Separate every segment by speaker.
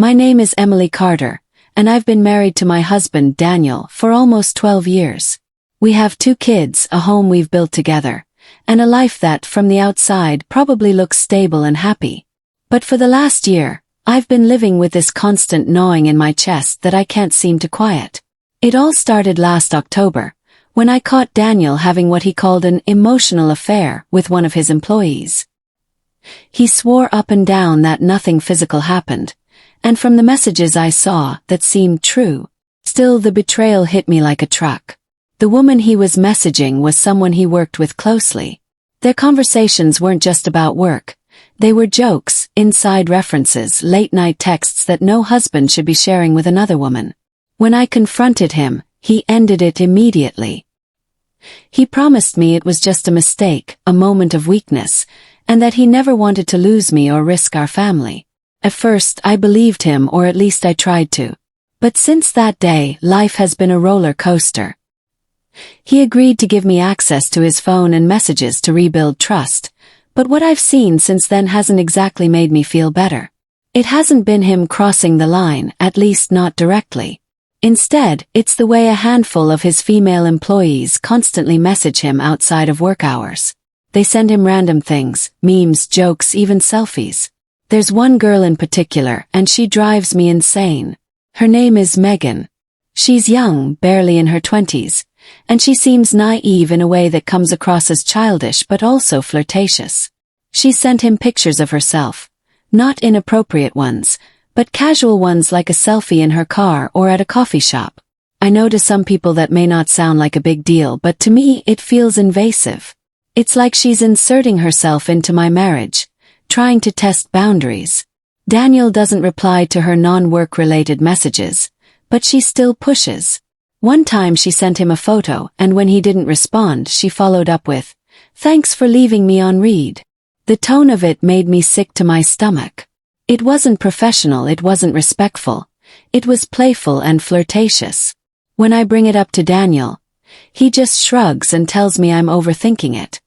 Speaker 1: My name is Emily Carter, and I've been married to my husband, Daniel, for almost 12 years. We have 2 kids, a home we've built together, and a life that, from the outside, probably looks stable and happy. But for the last year, I've been living with this constant gnawing in my chest that I can't seem to quiet. It all started last October, when I caught Daniel having what he called an emotional affair with one of his employees. He swore up and down that nothing physical happened, and from the messages I saw, that seemed true. Still, the betrayal hit me like a truck. The woman he was messaging was someone he worked with closely. Their conversations weren't just about work. They were jokes, inside references, late-night texts that no husband should be sharing with another woman. When I confronted him, he ended it immediately. He promised me it was just a mistake, a moment of weakness, and that he never wanted to lose me or risk our family. At first, I believed him, or at least I tried to. But since that day, life has been a roller coaster. He agreed to give me access to his phone and messages to rebuild trust, but what I've seen since then hasn't exactly made me feel better. It hasn't been him crossing the line, at least not directly. Instead, it's the way a handful of his female employees constantly message him outside of work hours. They send him random things, memes, jokes, even selfies. There's one girl in particular, and she drives me insane. Her name is Megan. She's young, barely in her 20s, and she seems naive in a way that comes across as childish but also flirtatious. She sent him pictures of herself, not inappropriate ones, but casual ones like a selfie in her car or at a coffee shop. I know to some people that may not sound like a big deal, but to me it feels invasive. It's like she's inserting herself into my marriage, trying to test boundaries. Daniel doesn't reply to her non-work-related messages, but she still pushes. One time she sent him a photo, and when he didn't respond, she followed up with, "Thanks for leaving me on read." The tone of it made me sick to my stomach. It wasn't professional, it wasn't respectful. It was playful and flirtatious. When I bring it up to Daniel, he just shrugs and tells me I'm overthinking it.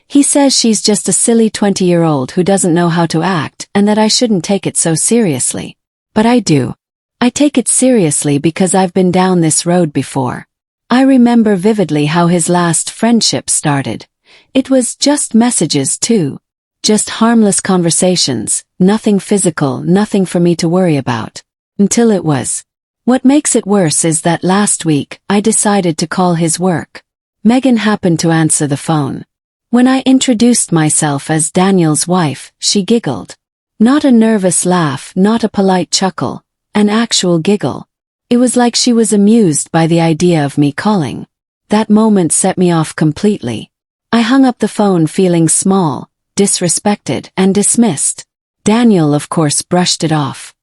Speaker 1: He says she's just a silly 20-year-old who doesn't know how to act and that I shouldn't take it so seriously. But I do. I take it seriously because I've been down this road before. I remember vividly how his last friendship started. It was just messages too. Just harmless conversations, nothing physical, nothing for me to worry about. Until it was. What makes it worse is that last week, I decided to call his work. Megan happened to answer the phone. When I introduced myself as Daniel's wife, she giggled. Not a nervous laugh, not a polite chuckle, an actual giggle. It was like she was amused by the idea of me calling. That moment set me off completely. I hung up the phone feeling small, disrespected, and dismissed. Daniel, of course, brushed it off.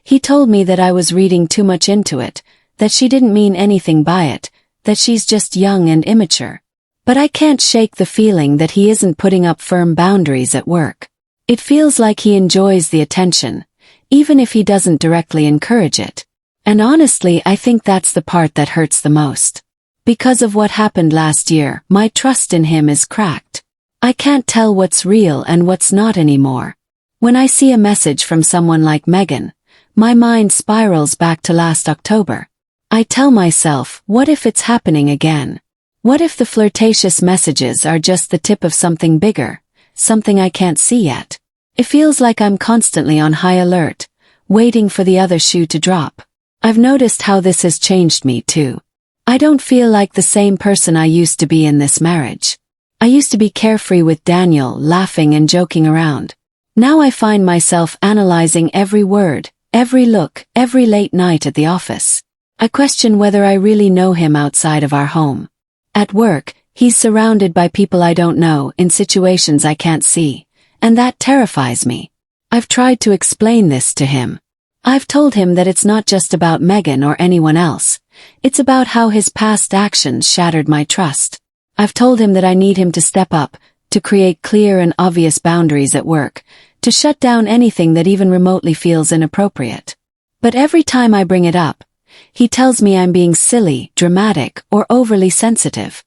Speaker 1: He told me that I was reading too much into it, that she didn't mean anything by it, that she's just young and immature. But I can't shake the feeling that he isn't putting up firm boundaries at work. It feels like he enjoys the attention, even if he doesn't directly encourage it. And honestly, I think that's the part that hurts the most. Because of what happened last year, my trust in him is cracked. I can't tell what's real and what's not anymore. When I see a message from someone like Megan, my mind spirals back to last October. I tell myself, what if it's happening again? What if the flirtatious messages are just the tip of something bigger, something I can't see yet? It feels like I'm constantly on high alert, waiting for the other shoe to drop. I've noticed how this has changed me too. I don't feel like the same person I used to be in this marriage. I used to be carefree with Daniel, laughing and joking around. Now I find myself analyzing every word, every look, every late night at the office. I question whether I really know him outside of our home. At work, he's surrounded by people I don't know, in situations I can't see, and that terrifies me. I've tried to explain this to him. I've told him that it's not just about Megan or anyone else. It's about how his past actions shattered my trust. I've told him that I need him to step up, to create clear and obvious boundaries at work, to shut down anything that even remotely feels inappropriate. But every time I bring it up, he tells me I'm being silly, dramatic, or overly sensitive.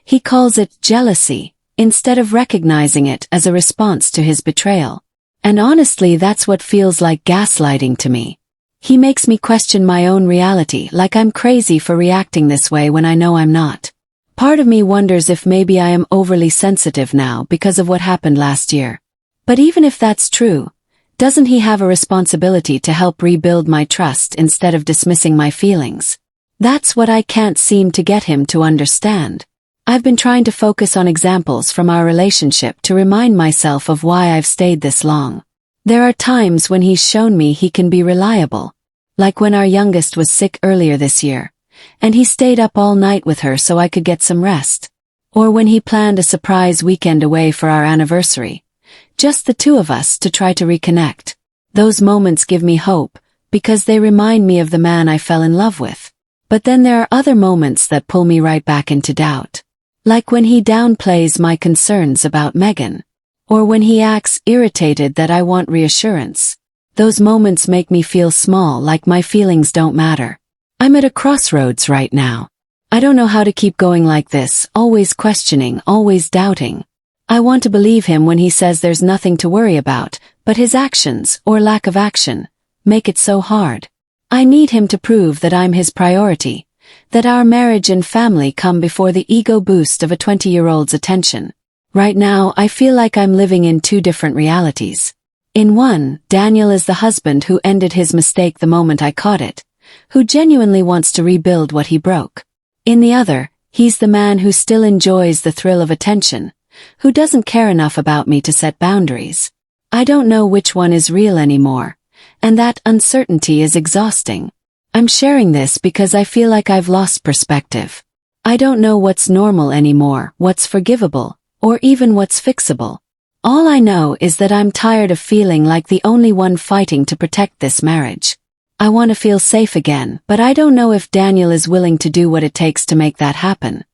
Speaker 1: He calls it jealousy, instead of recognizing it as a response to his betrayal. And honestly, that's what feels like gaslighting to me. He makes me question my own reality, like I'm crazy for reacting this way when I know I'm not. Part of me wonders if maybe I am overly sensitive now because of what happened last year. But even if that's true, doesn't he have a responsibility to help rebuild my trust instead of dismissing my feelings? That's what I can't seem to get him to understand. I've been trying to focus on examples from our relationship to remind myself of why I've stayed this long. There are times when he's shown me he can be reliable. Like when our youngest was sick earlier this year, and he stayed up all night with her so I could get some rest. Or when he planned a surprise weekend away for our anniversary. Just the two of us to try to reconnect. Those moments give me hope, because they remind me of the man I fell in love with. But then there are other moments that pull me right back into doubt. Like when he downplays my concerns about Megan. Or when he acts irritated that I want reassurance. Those moments make me feel small, like my feelings don't matter. I'm at a crossroads right now. I don't know how to keep going like this, always questioning, always doubting. I want to believe him when he says there's nothing to worry about, but his actions, or lack of action, make it so hard. I need him to prove that I'm his priority. That our marriage and family come before the ego boost of a 20-year-old's attention. Right now, I feel like I'm living in two different realities. In one, Daniel is the husband who ended his mistake the moment I caught it, who genuinely wants to rebuild what he broke. In the other, he's the man who still enjoys the thrill of attention, who doesn't care enough about me to set boundaries. I don't know which one is real anymore, and that uncertainty is exhausting. I'm sharing this because I feel like I've lost perspective. I don't know what's normal anymore, what's forgivable, or even what's fixable. All I know is that I'm tired of feeling like the only one fighting to protect this marriage. I want to feel safe again, but I don't know if Daniel is willing to do what it takes to make that happen.